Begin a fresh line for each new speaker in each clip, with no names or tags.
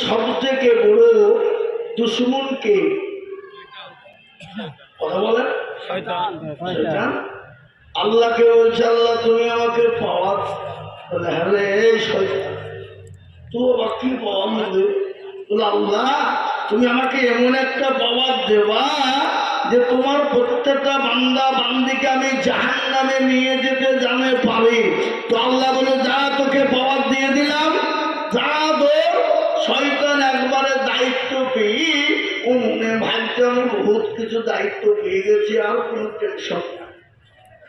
সবথেকে বড় দুশ্মনকে কথা বলেন শয়তান। আল্লাহকে বলছে আল্লাহ তুমি আমাকে পাওয়া, বলে হ্যাঁ রে এই শয়তান তুই আবার কি পাওয়া দেবে? বলে আল্লাহ তুমি আমাকে এমন একটা পাওয়ার দেবা যে তোমার প্রত্যেকটা বান্দা বান্দিকে আমি জাহান্নামে নিয়ে যেতে জানে পারি। তো আল্লাহ বলে যা তোকে পাওয়ার দিয়ে দিলাম, যা তোর। শয়তান একবারে দায়িত্ব পেয়ে মনে ভাবছে আমি বহুত কিছু দায়িত্ব পেয়ে গেছি, আর কোনো টেনশন না।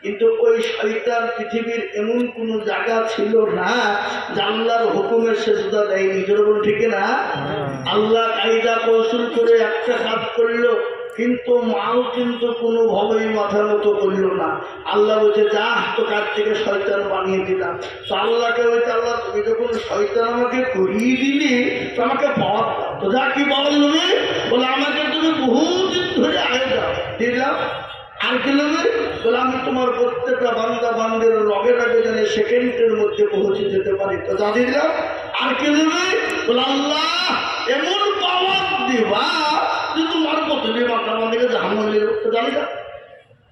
কিন্তু ওই শয়তান পৃথিবীর এমন কোন জায়গা ছিল না আল্লাহর হুকুমের সেজদা দেয়নি। নিজের বল ঠিক না? আল্লাহ কায়দা কৌশল করে একটা কাজ করলো, কিন্তু মাও কিন্তু কোনোভাবেই মাথা মতো করলো না। আল্লাহ বলছে যা তো কার থেকে শয়তান বানিয়ে দিলাম। তো আল্লাহকে বলছে আল্লাহ তুমি যখন শয়তান আমাকে করিয়ে দিলি তো আমাকে পাওয়া দাও। তো যা কি পাওয়া যাবে? বলে আমাকে তুমি বহুদিন ধরে আয় দাও, দিলাম। আর কি নেবে? বলে আমি তোমার প্রত্যেকটা বান্দা বান্দের লগে লগে যেন সেকেন্ডের মধ্যে পৌঁছে যেতে পারি। তো যা দিলাম। আর কি নেবে? বলে আল্লাহ এমন পাওয়ার দিবা যে তোমার প্রতিদিন বান্দা বান্দিকে জাহান্নামে জানি না,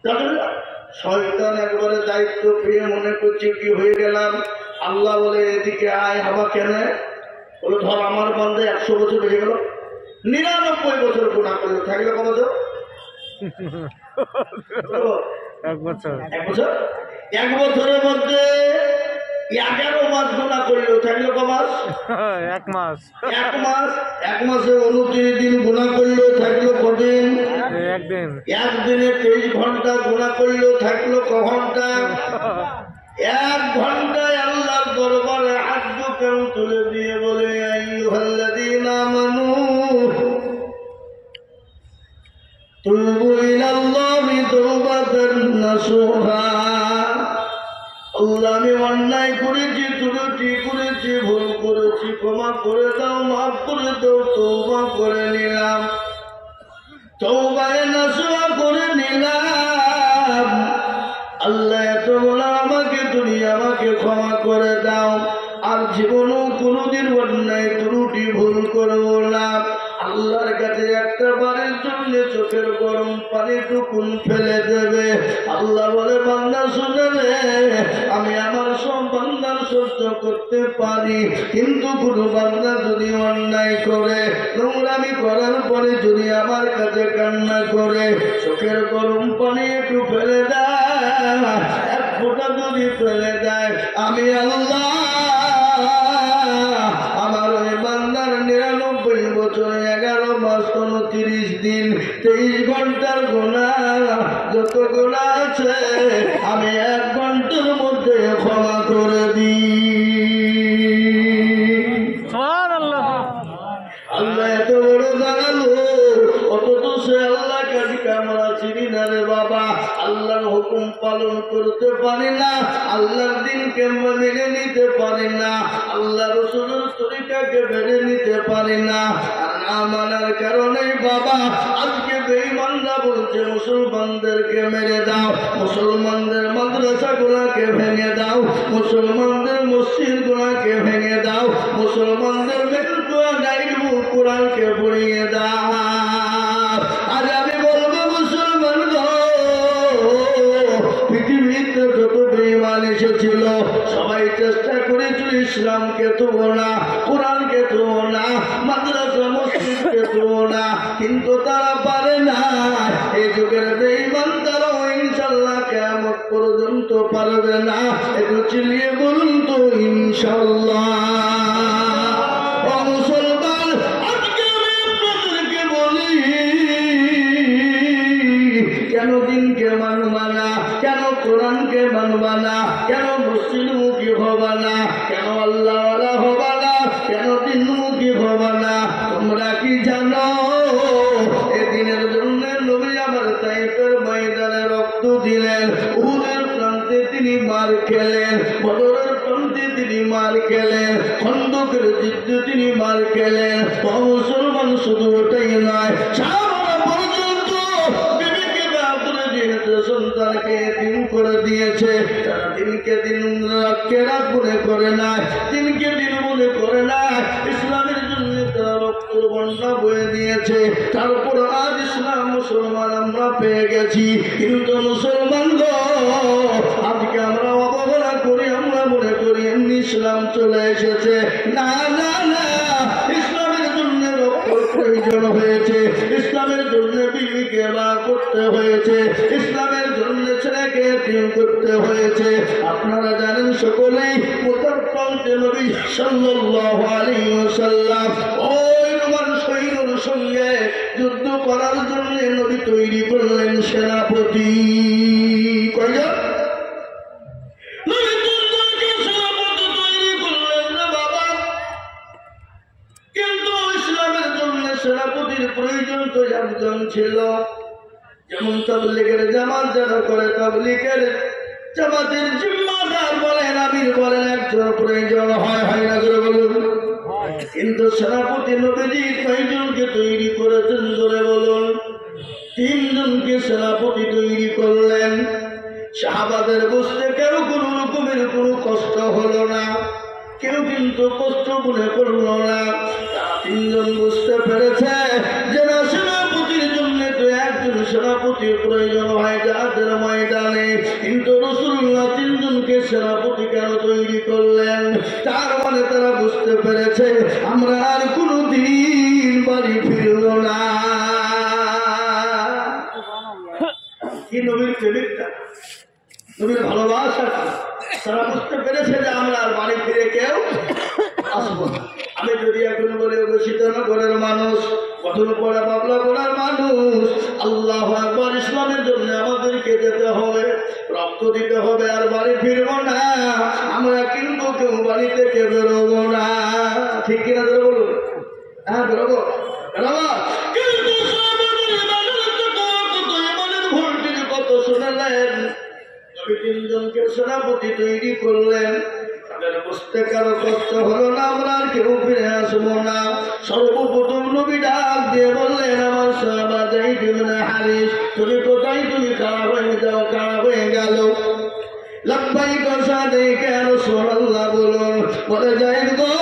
জানি না। শয়তান একবারে দায়িত্ব পেয়ে মনে করছে কি হয়ে গেলাম। আল্লাহ বলে এদিকে আয়। হবা কেন? বলে ধর আমার বান্দা 100 বছর বেঁচে গেল, 99 বছর গুনাহ করলো, থাকলে কত বছর? এক বছরের মধ্যে 11 মাস গুনাহ করলো, থাকলো ক মাস? এক মাস। এক মাসে 29 দিন গুনাহ করলো, থাকলো কদিন? একদিন। একদিনে 23 ঘন্টা গুনাহ করলো, থাকলো ক ঘন্টা? 1 ঘন্টায় আল্লাহর দরবারে হাত দুটো তুলে দিয়ে বলে আইয়ুহাল্লাযীনা আমানু তুবু ইলাল্লাহি তাওবাতান নাসুহা। আল্লাহ আমি অন্যায় করেছি, ত্রুটি করেছি, ভুল করেছি, ক্ষমা করে দাও, মাফ করে দাও, তওবা করে নিলাম, তওবায়ে নাসুহা করে নিলাম। আল্লাহ এত বলা আমাকে তুমি আমাকে ক্ষমা করে দাও, আর জীবনও কোনোদিন অন্যায় ত্রুটি ভুল করবো না। আল্লাহর কাছে একটা বারের জন্য চোখের গরম পানি টুকুন ফেলে দেবে। আল্লাহ বলে বান্দা শুনে রে, আমি আমার সব বান্দার সহ্য করতে পারি, কিন্তু কোনো বান্দা যদি অন্যায় করে, নোংরামি করার পরে যদি আমার কাছে কান্না করে, চোখের গরম পানি একটু ফেলে দেয়, এক ফোঁটা যদি ফেলে দেয়, আমি আল্লাহ আমার ওই বান্দার 99 বছর 11 মাস 29 দিন 23 ঘন্টার গুনাহ যত গুনাহ আছে আমি 1 ঘন্টার মধ্যে ক্ষমা করে দিই। সুবহানাল্লাহ। আল্লাহ এত বড় জানালো, অথচ সে আল্লাহ কাজকে আমরা চিনি না রে বাবা। আল্লাহর হুকুম পালন করতে পারি না, আল্লাহর দিনকে মেনে নিতে পারি না, আল্লাহ রাসূলের তরিকাকে মেনে নিতে পারি না। আর না মানার কারণে বাবা আজকে বেঈমানরা বলছে মুসলমানদেরকে মেরে দাও, মুসলমানদের মাদ্রাসাগুলোকে ভেঙে দাও, মুসলমানদের মসজিদগুলোকে ভেঙে দাও, মুসলমানদের মেলকুয়া গাইবু কোরআনকে পড়িয়ে দাও। আজ আমি বলবো মুসলমান গো, পৃথিবীতে যত বেঈমান এসেছিল সবাই চেষ্টা করেছিল ইসলামকে তবো না, কোরআনকে তবো না, মাদ্রাসা মসজিদকে তবো না, কিন্তু তারা পারে না। এই যুগের বেঈমান তারাও ইনশাআল্লাহ কিয়ামত পর্যন্ত পারবে না। একটু চিল্লিয়ে বলুন তো ইনশাআল্লাহ। মুসলমান আজকে আমি আপনাদেরকে বলি, কেন দিনকে মানবা না, কেন কোরআনকে মানবা না, কেন মুসলিমুখী হবা না, কেন আল্লাহওয়ালা হবা না, কেন দিনমুখী হবা না? তোমরা কি জানো এদিনের জন্য নবী আমার তাইফের ময়দানে রক্ত দিলেন, উহুদের প্রান্তে তিনি মার খেলেন, বদরের প্রান্তে তিনি মার খেলেন, খন্দকের যুদ্ধে তিনি মার খেলেন। মুসলমান শুধু ওটাই নয়, সন্তানকে দিন করে দিয়েছে, তারা দিনকে দিন রাতকে রাত মনে করে না, দিনকে দিন মনে করে না। ইসলামের জন্য তারা রক্তের বন্যা বয়ে দিয়েছে, তারপর আজ ইসলাম মুসলমান আমরা পেয়ে গেছি। কিন্তু মুসলমান আজকে আমরা অবহেলা করি, আমরা মনে করি এমনি ইসলাম চলে এসেছে। না না না, ইসলামের জন্য রক্তের প্রয়োজন হয়েছে, ইসলামের জন্য বিবিকে বা করতে হয়েছে, ইসলামের জন্য ছেলেকে এতিম করতে হয়েছে। আপনারা জানেন সকলেই মুতাররমতে নবী সাল্লাল্লাহু আলাইহি ওয়াসাল্লাম ওই রোমান সৈন্যের সঙ্গে যুদ্ধ করার জন্য নবী তৈরি করলেন সেনাপতি। কয়জন? সেনাপতির প্রয়োজন তো একজন ছিল, যেমন তাবলীগের জামাত যারা করে তাবলীগের জামাতের জিম্মাদার বলেন, আমির বলেন, একজন প্রয়োজন হয়, হয় না করে বলুন। কিন্তু সেনাপতি নবীজি কয়জনকে তৈরি করেছেন ধরে বলুন? 3 জনকে সেনাপতি তৈরি করলেন। সাহাবাদের বুঝতে কেউ কোনো রকমের কোনো কষ্ট হলো না, কেউ কিন্তু কষ্ট মনে করলো না। 3 জন বুঝতে পেরেছে যে না, সেনাপতির জন্য তো একজন সেনাপতির প্রয়োজন হয় যাদের ময়দানে। কিন্তু রাসূলুল্লাহ 3 জনকে সেনাপতি কেন তৈরি করলেন? তার মানে তারা বুঝতে পেরেছে আমরা আর কোনদিন বাড়ি ফিরব না। কি নবীর প্রেমিকটা, নবীর ভালোবাসা, তারা বুঝতে পেরেছে যে আমরা আর বাড়ি ফিরে কেউ আসবো না। আমি যদি এখন বলি সীতানগরের মানুষ, কঠোর পড়া বাবলা করার মানুষ, আল্লাহু আকবার, ইসলামের জন্য আমাদেরকে যেতে হবে, রক্ত দিতে হবে, আর বাড়ি ফিরবো না, আমরা কিন্তু কেউ বাড়ি থেকে বেরোবো না। ঠিক কিনা ধরে বলুন? হ্যাঁ, বেরোবো, বেরোবো। কিন্তু কত শোনালেন, 3 জনকে সেনাপতি তৈরি করলেন। তাদের বুঝতে কারো কষ্ট হলো না, আমরা আর কেউ ফিরে আসবো না। সর্বপ্রথম নবী ডাক দিয়ে বললেন, আমার সাহাবা যায়েদ ইবনে হারিস, তুমি কোথায়? তুমি খাড়া হয়ে যাও। খাড়া হয়ে গেল। লাব্বাইক সাদাইক ইয়া রাসূলুল্লাহ বলুন। বলে যায়েদ গো,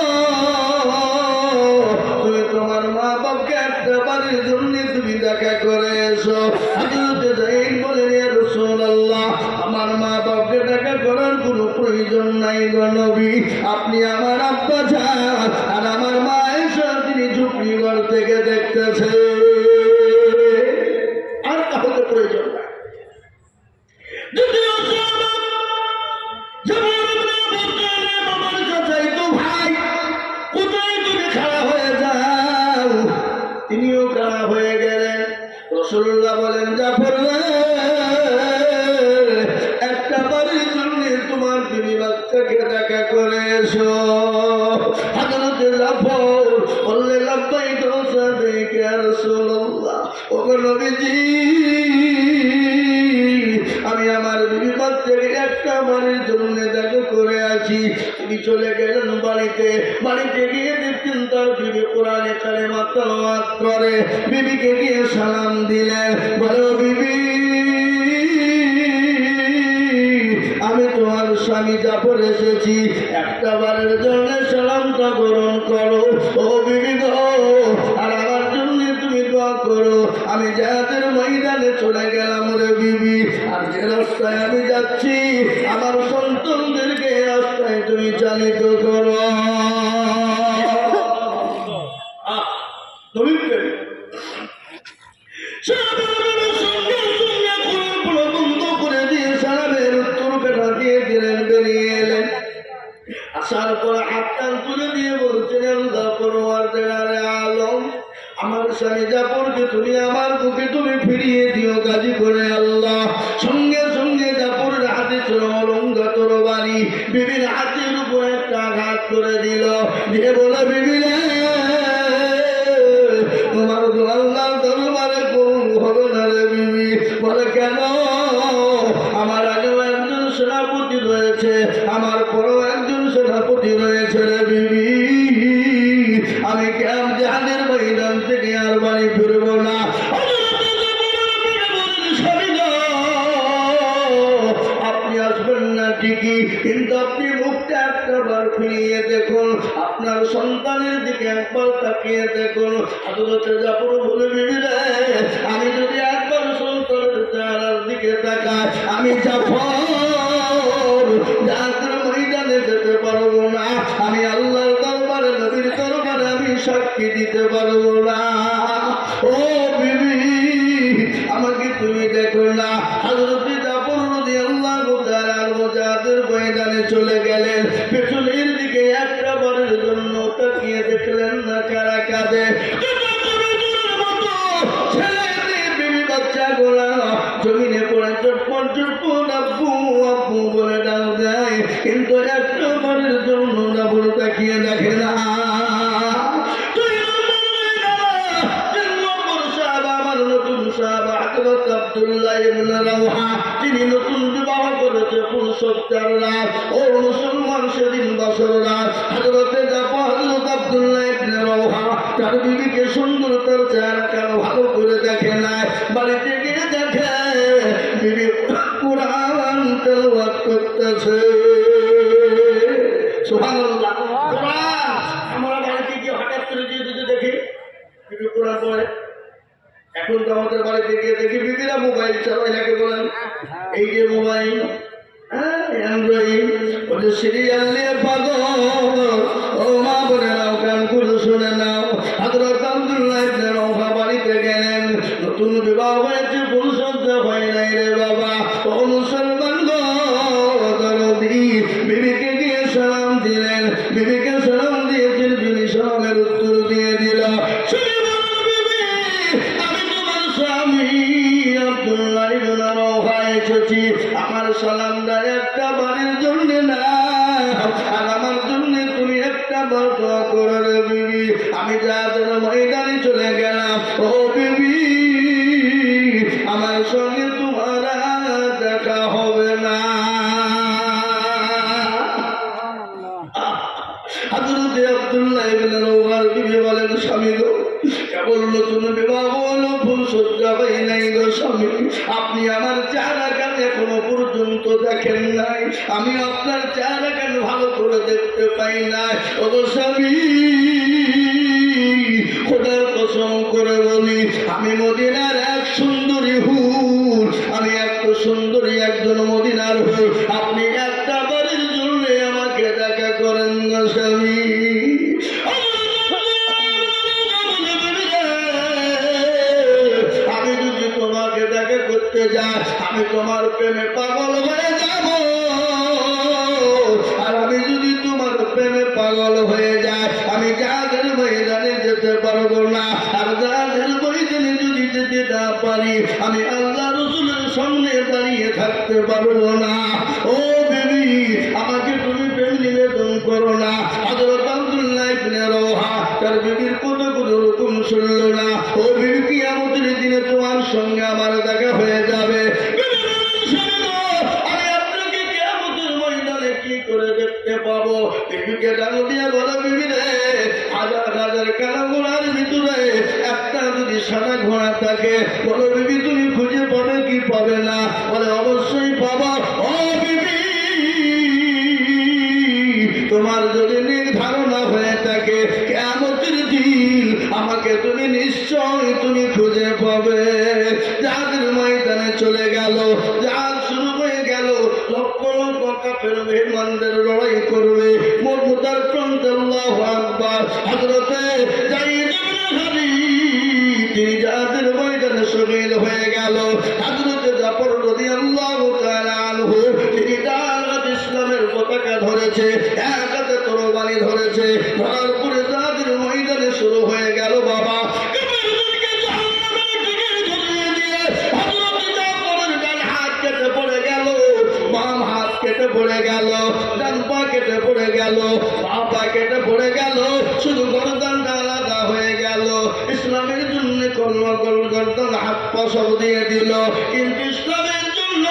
তুমি তোমার মা বাপকে একটা বাড়ির জন্য তুমি দেখা করে এসো। হযরত যায়েদ বলেন, ইয়া রাসূলুল্লাহ, আমার মা বাপকে দেখা করার কোনো প্রয়োজন নাই গো নবী, আপনি আমার আব্বা যান, আর আমার মা এসে তিনি ঝুপড়ি ঘর থেকে দেখতেছে, আর কাউকে প্রয়োজন নাই। তিনিও খাড়া হয়ে গেলেন। রাসূলুল্লাহ বলেন, জাফর একটা বাড়ির জন্য তোমার বিবি বাচ্চাকে দেখা করে এসো। হযরত জাফর বললেন, লাব্বাইক সাদাইক ইয়া রাসূলুল্লাহ, ওগো নবীজি, আমি আমার বিবি বাচ্চাকে একটা বাড়ির জন্য দেখা করে আছি। তিনি চলে গেলেন বাড়িতে। বাড়িতে গিয়ে দেখছেন তার বিবি কোরআনে কালেমা তেলাওয়াত করে। বিবিকে গিয়ে সালাম দিলেন, বলো বিবি, আমি তোমার স্বামী জাফর এসেছি, একটা বারের জন্য সালামটা গ্রহণ করো। ও বিবি গো, আর আমার জন্য তুমি দোয়া করো। আমি জিহাদের ময়দানে চলে গেলাম রে বিবি, আর যে রাস্তায় আমি যাচ্ছি আমার সন্তানদেরকে রাস্তায় তুমি চালিত করো। আসার পর হাতটা তুলে দিয়ে বলছিলেন, আলম, আমার স্বামী জাফরকে তুমি আমার বুকে তুমি ফিরিয়ে দিও গাজী করে আল্লাহ। সঙ্গে সঙ্গে জাফরের হাতে ছিল অলঙ্ঘা তরবারি, বিবির হাতের উপর একটা আঘাত করে দিল, দিয়ে বলে, বিবি রে, তোমার আল্লাহ দরবারে কবুল হবে না রে বিবি। বলে, কেন? আমার আগেও একজন সেনাপতি রয়েছে, আমার পরেও একজন সেনাপতি রয়েছে রে বিবি, আমি কেমন জিহাদের ময়দান থেকে আর বাড়ি ফিরবো না। আপনি আসবেন না ঠিকই, কিন্তু আপনি মুখটা একটা বার ফিরিয়ে দেখুন, আপনার সন্তানের দিকে একবার তাকিয়ে দেখুন। হযরত জাফর বলে, বিবি রে, আমি যদি একবার সন্তানের চেহারার দিকে তাকাই, আমি জাফর জাহাজের ময়দানে যেতে পারবো না, আমি আল্লাহর দরবারে, নবীর দরবারে আমি সাক্ষী দিতে পারবো না। ও বিবি, আমাকে তুমি দেখো না। হযরত জাফর রাদিয়াল্লাহু তাআলা জাহাজের ময়দানে চলে গেলেন, পেছনের দিকে একটা বারের জন্য তাকিয়ে দেখলেন না কারা কাঁদে। জমিনে পড়ে চটপট চটপট আব্বু আব্বু বলে ডাক দেয়, কিন্তু একটা বারের জন্য জাফর তাকিয়ে দেখে না। আব্দুল্লাহ ইবনে রাওহা, যিনি নতুন বিবাহ করেছে পুরুষোত্তর রাত, ও মুসলমান সেদিন বছর রাত। হযরতে জাফর, হযরত আব্দুল্লাহ ইবনে রাওহা তার বিবিকে সুন্দর, তার চেহারা কেন ভালো করে দেখে নাই। বাড়িতে গিয়ে দেখে বিবি কুরআন তেলাওয়াত করতেছে। সুবহানাল্লাহ। কুরআন আমরা বাড়িতে গিয়ে হঠাৎ করে যদি দেখি বিবি কুরআন পড়ে, এখন তো আমাদের বাড়িতে গিয়ে দেখি বিবিরা মোবাইল চালায়, নাকি বলেন? এই যে মোবাইল, অ্যান্ড্রয়েড, ওদের সিরিয়াল নিয়ে পাগল। ও মা বলে নাও, কান খুলে শুনে নাও। হযরত আব্দুল্লাহ ইবনে রাওহা বাড়িতে গেলেন, নতুন বিবাহ হয়েছে, পুরুষত্ব হয় নাই রে বাবা। ও মুসলমান গো, দরদি বিবিকে গিয়ে সালাম দিলেন, বিবিকে সালাম দিয়েছেন, বিবি সালামের উত্তর দিয়ে দিল, আব্দুল্লাহ ইবনে রাওহা এসেছি, আমার সালামটা একটা বারের জন্য না, আর আমার জন্য তুমি একটা বার দোয়া করো রে বিবি। আমি জাহাজের ময়দানে চলে গেলাম, ও বিবি আমার সঙ্গে তোমার দেখা হবে না। হযরত আব্দুল্লাহ ইবনে রাওহার বিবি বলেন, স্বামী গো, কেবল নতুন বিবাহ হলো, ফুল সজ্জা হয় নাই গো স্বামী, আপনি আমার চেহারা কেন এখনো পর্যন্ত দেখেন নাই? আমি আপনার চেহারা কেন ভালো করে দেখতে পাই নাই? ও গো স্বামী, খোদার কসম করে বলি, আমি মদিনার এক সুন্দরী হুর, আমি এত সুন্দরী একজন মদিনার হুর, আপনি একটা বারের জন্য আমাকে দেখা করেন গো স্বামী। আমি যদি তোমাকে দেখা করতে যাই, আমি তোমার প্রেমে পাগল হয়ে যাব, আর আমি যদি তোমার প্রেমে পাগল হয়ে যাই, আমি জাহাজের ময়দানে যেতে পারবো না, আর জাহাজের ময়দানে যদি যেতে না পারি, আমি আল্লাহ রাসূলের সামনে দাঁড়িয়ে থাকতে পারবো না। ও বেবি, আমাকে তুমি প্রেম নিবেদন করো না। হযরত আব্দুল্লাহ ইবনে রাওহা তার বিবির কতগুলো রকম শুনল না। ও বিবি, কিয়ামতের দিনে তোমার সঙ্গে আমার দেখা হয়ে যাবে। আমি আপনাকে কিয়ামতের ময়দানে কি করে দেখতে পাবো? বিবিকে ডাক দিয়ে বলো, বিবি রে, হাজার হাজার কালো ঘোড়ার ভিতরে একটা যদি সাদা ঘোড়া থাকে, বলো বিবি তুমি খুঁজে পাবে কি পাবে না? বলে অবশ্যই পাবো। ও বিবি, তোমার যদি নির্ধারণা হয়ে থাকে কিয়ামতের দিন, আমাকে তুমি নিশ্চয় তুমি খুঁজে পাবে। জাহাজের ময়দানে চলে গেল, জাহাজ শুরু হয়ে গেল, লক্ষ লক্ষ কাফের মেহমানদের লড়াই করবে। মুরতাদ প্রান্তে আল্লাহু আকবার। হযরতে যায়েদ ইবনে হাবিব তিনি জাহাজের ময়দানে শহীদ হয়ে গেল। হযরতে জাফর রাদিয়াল্লাহু তাআলা আনহু তিনি দাওয়াত ইসলামের পতাকা ধরেছে, এক হাতে তরবারি ধরেছে, ধরার পরে জাহাজের ময়দানে শুরু হয়ে গেল বাবা। কেটে পড়ে গেল, ডান পা কেটে পড়ে গেল, বাঁ পা কেটে পড়ে গেল, শুধু গর্দানটা আলাদা হয়ে গেল। ইসলামের জন্য কলমা কল গর্দান হাত পা সব দিয়ে দিল, কিন্তু ইসলামের জন্য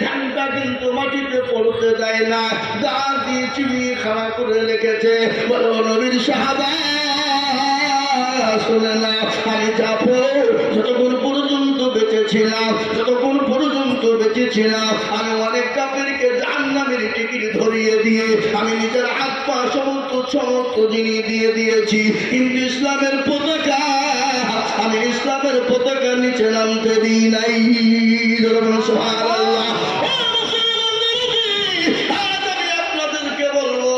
ধানটা কিন্তু মাটিতে পড়তে দেয় না, দা দিয়ে চিবিয়ে খাড়া করে রেখেছে। বলো নবীর সাহাবা, শুনে না, আমি জাফর যতক্ষণ পর্যন্ত বেঁচেছিলাম, যতক্ষণ পর্যন্ত বেঁচেছিলাম, আমি অনেক কাফেরকে জাহান্নামের টিকিট ধরিয়ে বিলিয়ে দিয়ে আমি নিজের হাত পা সমস্ত জিনিস দিয়ে দিয়েছি, কিন্তু ইসলামের পতাকা আমি ইসলামের পতাকা নিচে নামতে দিই নাই। সুবহানাল্লাহ। আজ আমি আপনাদেরকে বলবো,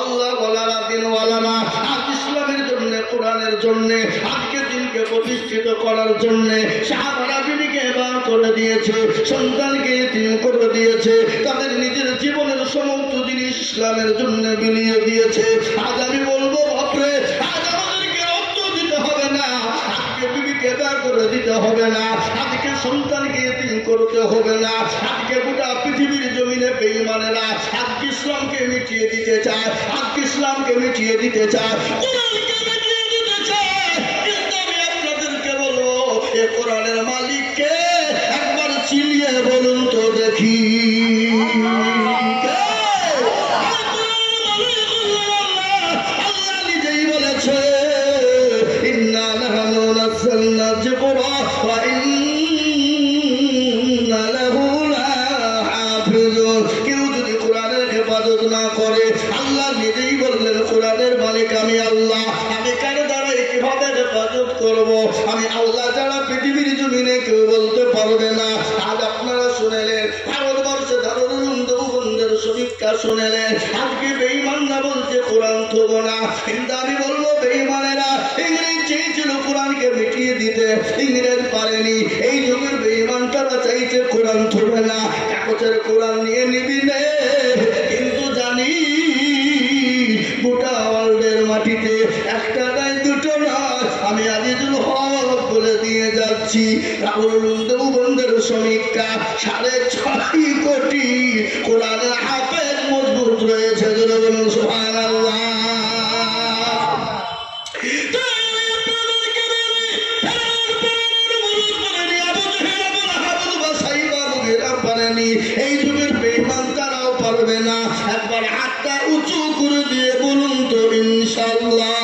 আল্লাহ ওয়ালারা দিন ওয়ালারা আজ ইসলামের জন্য, কোরআনের জন্য, আজকে দিনকে প্রতিষ্ঠিত করার জন্য সাহাবারা বিবিকে বার করে দিয়েছে, সন্তানকে এতিম করে দিয়েছে, তাদের নিজের জীবনের সমস্ত জিনিস ইসলামের জন্য বিলিয়ে দিয়েছে। আজ আমি বলবো বাপরে, আজ আমাদেরকে রক্ত দিতে হবে না, আজকে বিবিকে বার করে দিতে হবে না, আজকে সন্তানকে এতিম করতে হবে না, আজকে গোটা পৃথিবীর জমিনে বেঈমানেরা আজকে ইসলামকে মিটিয়ে দিতে চায়, আজকে ইসলামকে মিটিয়ে দিতে চায়, কোরআনকে মিটিয়ে দিতে চায়। কিন্তু আমি আপনাদেরকে বলবো, এ কোরআনের মালিককে একবার চিনিয়ে বলুন তো দেখি। আল্লাহ নিজেই বলেছে, ইন্না নাহনু নাযালনা যিকরা ওয়া ইন্না লাহু লাহাফিজুন। কেউ যদি কোরআনের হেফাজত না করে, আল্লাহ নিজেই বললেন কোরআনের মালিক আমি আল্লাহ, আমি কার দ্বারা কিভাবে হেফাজত করব? আমি আল্লাহ যারা পৃথিবীর জমিনে কেউ বলতে পারবে না। আজ আপনারা শুনেলেন, ভারতবর্ষে দারুল উলুম দেওবন্দের সমীক্ষা শুনেলেন, আজকে বেঈমানরা বলছে কোরআন থব না। কিন্তু আমি বলবো বেঈমানেরা, ইংরেজ চেয়েছিল কোরআনকে মিটিয়ে দিতে, ইংরেজ পারেনি। এই যুগের বেঈমান তারা চাইছে কোরআন থবে না, কাগজের কোরআন নিয়ে নিবি নে। কিন্তু জানি গোটা ওয়ার্ল্ডের মাটিতে একটা নয়, দুটো নয়, আমি আজিজুল হক বলে দিয়ে যাচ্ছি, দারুল উলুম দেওবন্দের সমীক্ষা 6.5 কোটি কোরআনের হাফেজ মজবুত রয়েছে। সুবহানাল্লাহ। এই যুগের বেঈমান তারাও পারবে না। একবার হাতটা উঁচু করে দিয়ে বলুন তো ইনশাআল্লাহ।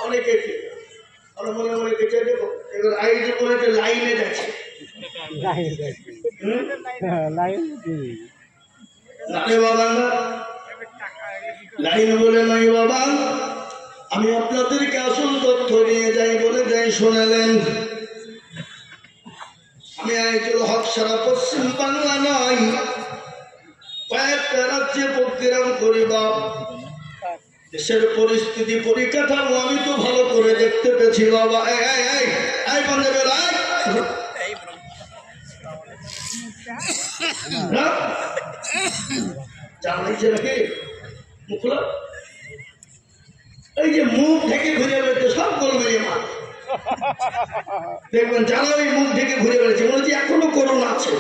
অনেকে মনে মনে গেছে, দেখো এবার আইডি করেছে লাইনে গেছে, লাইন বলে নাই বাবা। আমি আপনাদেরকে আসল তথ্য নিয়ে যাই বলে যাই, শোনালেন। আমি আইজুল হক সারা পশ্চিম বাংলা নয়, কয়েকটা রাজ্যে প্রোগ্রাম করি বাপ। দেশের পরিস্থিতি পরিকাঠামো আমি তো ভালো করে দেখতে পেয়েছি বাবা। এই বন্ধে বেড়াই জানাইছে নাকি মুখ, এই যে মুখ থেকে ঘুরে বেড়াচ্ছে সব বলবে মা, দেখবেন যারা ওই মুখ থেকে ঘুরে বেড়াচ্ছে মনে হচ্ছে এখনো করোনা আছে।